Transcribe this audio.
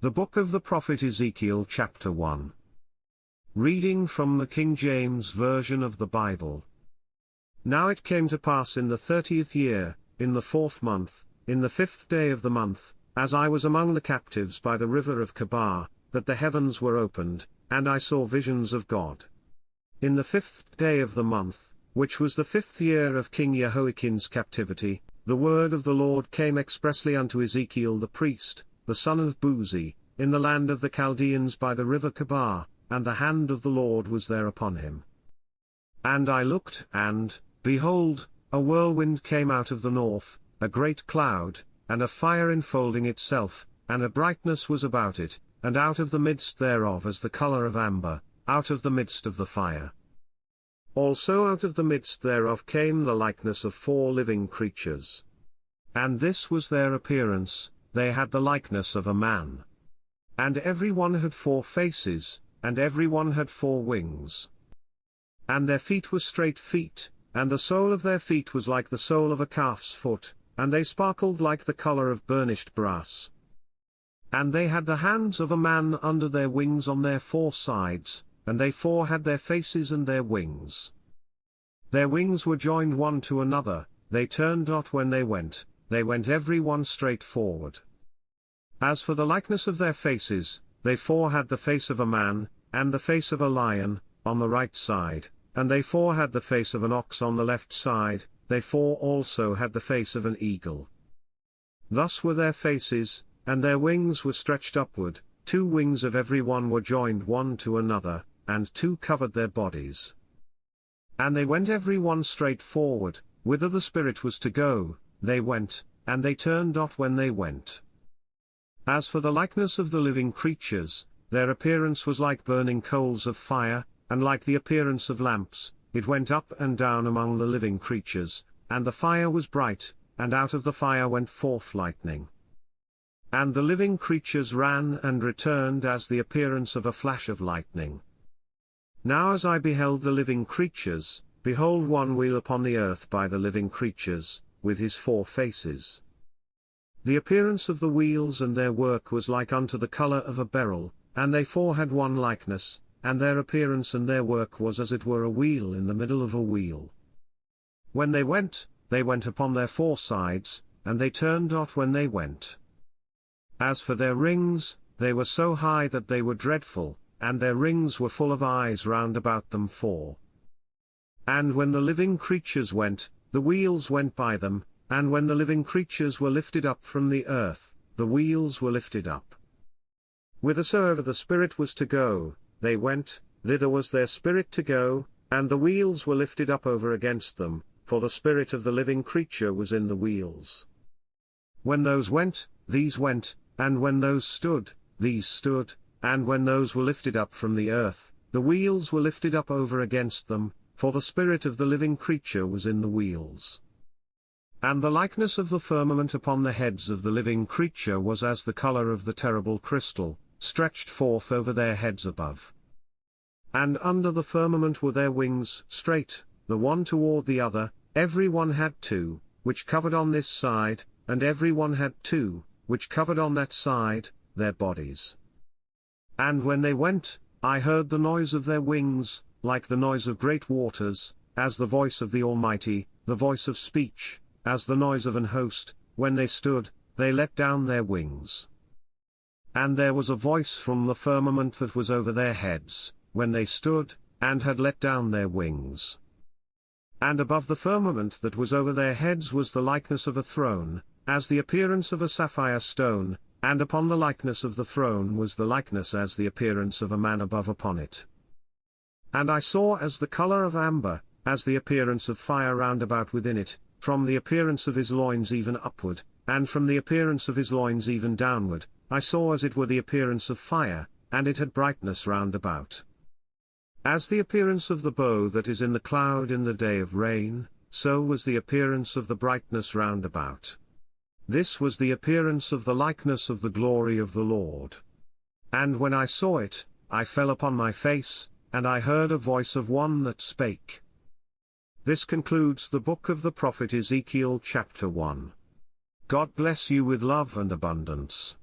The book of the prophet Ezekiel chapter 1. Reading from the King James Version of the Bible. Now it came to pass in the 30th year, in the 4th month, in the 5th day of the month, as I was among the captives by the river of Chebar, that the heavens were opened, and I saw visions of God. In the 5th day of the month, which was the 5th year of King Jehoiachin's captivity, the word of the Lord came expressly unto Ezekiel the priest, the son of Buzi, in the land of the Chaldeans by the river Chebar, and the hand of the Lord was there upon him. And I looked, and, behold, a whirlwind came out of the north, a great cloud, and a fire enfolding itself, and a brightness was about it, and out of the midst thereof as the color of amber, out of the midst of the fire. Also out of the midst thereof came the likeness of 4 living creatures. And this was their appearance, they had the likeness of a man. And every one had 4 faces, and every one had 4 wings. And their feet were straight feet, and the sole of their feet was like the sole of a calf's foot, and they sparkled like the color of burnished brass. And they had the hands of a man under their wings on their 4 sides, and they 4 had their faces and their wings. Their wings were joined one to another, they turned not when they went every one straight forward. As for the likeness of their faces, they 4 had the face of a man, and the face of a lion, on the right side, and they 4 had the face of an ox on the left side, they 4 also had the face of an eagle. Thus were their faces, and their wings were stretched upward, 2 wings of every one were joined one to another, and 2 covered their bodies. And they went every one straight forward, whither the Spirit was to go, they went, and they turned not when they went. As for the likeness of the living creatures, their appearance was like burning coals of fire, and like the appearance of lamps, it went up and down among the living creatures, and the fire was bright, and out of the fire went forth lightning. And the living creatures ran and returned as the appearance of a flash of lightning. Now as I beheld the living creatures, behold one wheel upon the earth by the living creatures, with his 4 faces. The appearance of the wheels and their work was like unto the color of a beryl, and they 4 had one likeness, and their appearance and their work was as it were a wheel in the middle of a wheel. When they went upon their 4 sides, and they turned not when they went. As for their rings, they were so high that they were dreadful, and their rings were full of eyes round about them 4. And when the living creatures went, the wheels went by them, and when the living creatures were lifted up from the earth, the wheels were lifted up. Whithersoever the Spirit was to go, they went, thither was their spirit to go, and the wheels were lifted up over against them, for the spirit of the living creature was in the wheels. When those went, these went, and when those stood, these stood, and when those were lifted up from the earth, the wheels were lifted up over against them, for the spirit of the living creature was in the wheels. And the likeness of the firmament upon the heads of the living creature was as the color of the terrible crystal, stretched forth over their heads above. And under the firmament were their wings straight, the one toward the other, every one had 2, which covered on this side, and every one had 2, which covered on that side, their bodies. And when they went, I heard the noise of their wings, like the noise of great waters, as the voice of the Almighty, the voice of speech, as the noise of an host. When they stood, they let down their wings. And there was a voice from the firmament that was over their heads, when they stood, and had let down their wings. And above the firmament that was over their heads was the likeness of a throne, as the appearance of a sapphire stone, and upon the likeness of the throne was the likeness as the appearance of a man above upon it. And I saw as the color of amber, as the appearance of fire round about within it, from the appearance of his loins even upward, and from the appearance of his loins even downward, I saw as it were the appearance of fire, and it had brightness round about. As the appearance of the bow that is in the cloud in the day of rain, so was the appearance of the brightness round about. This was the appearance of the likeness of the glory of the Lord. And when I saw it, I fell upon my face, and I heard a voice of one that spake. This concludes the book of the prophet Ezekiel chapter 1. God bless you with love and abundance.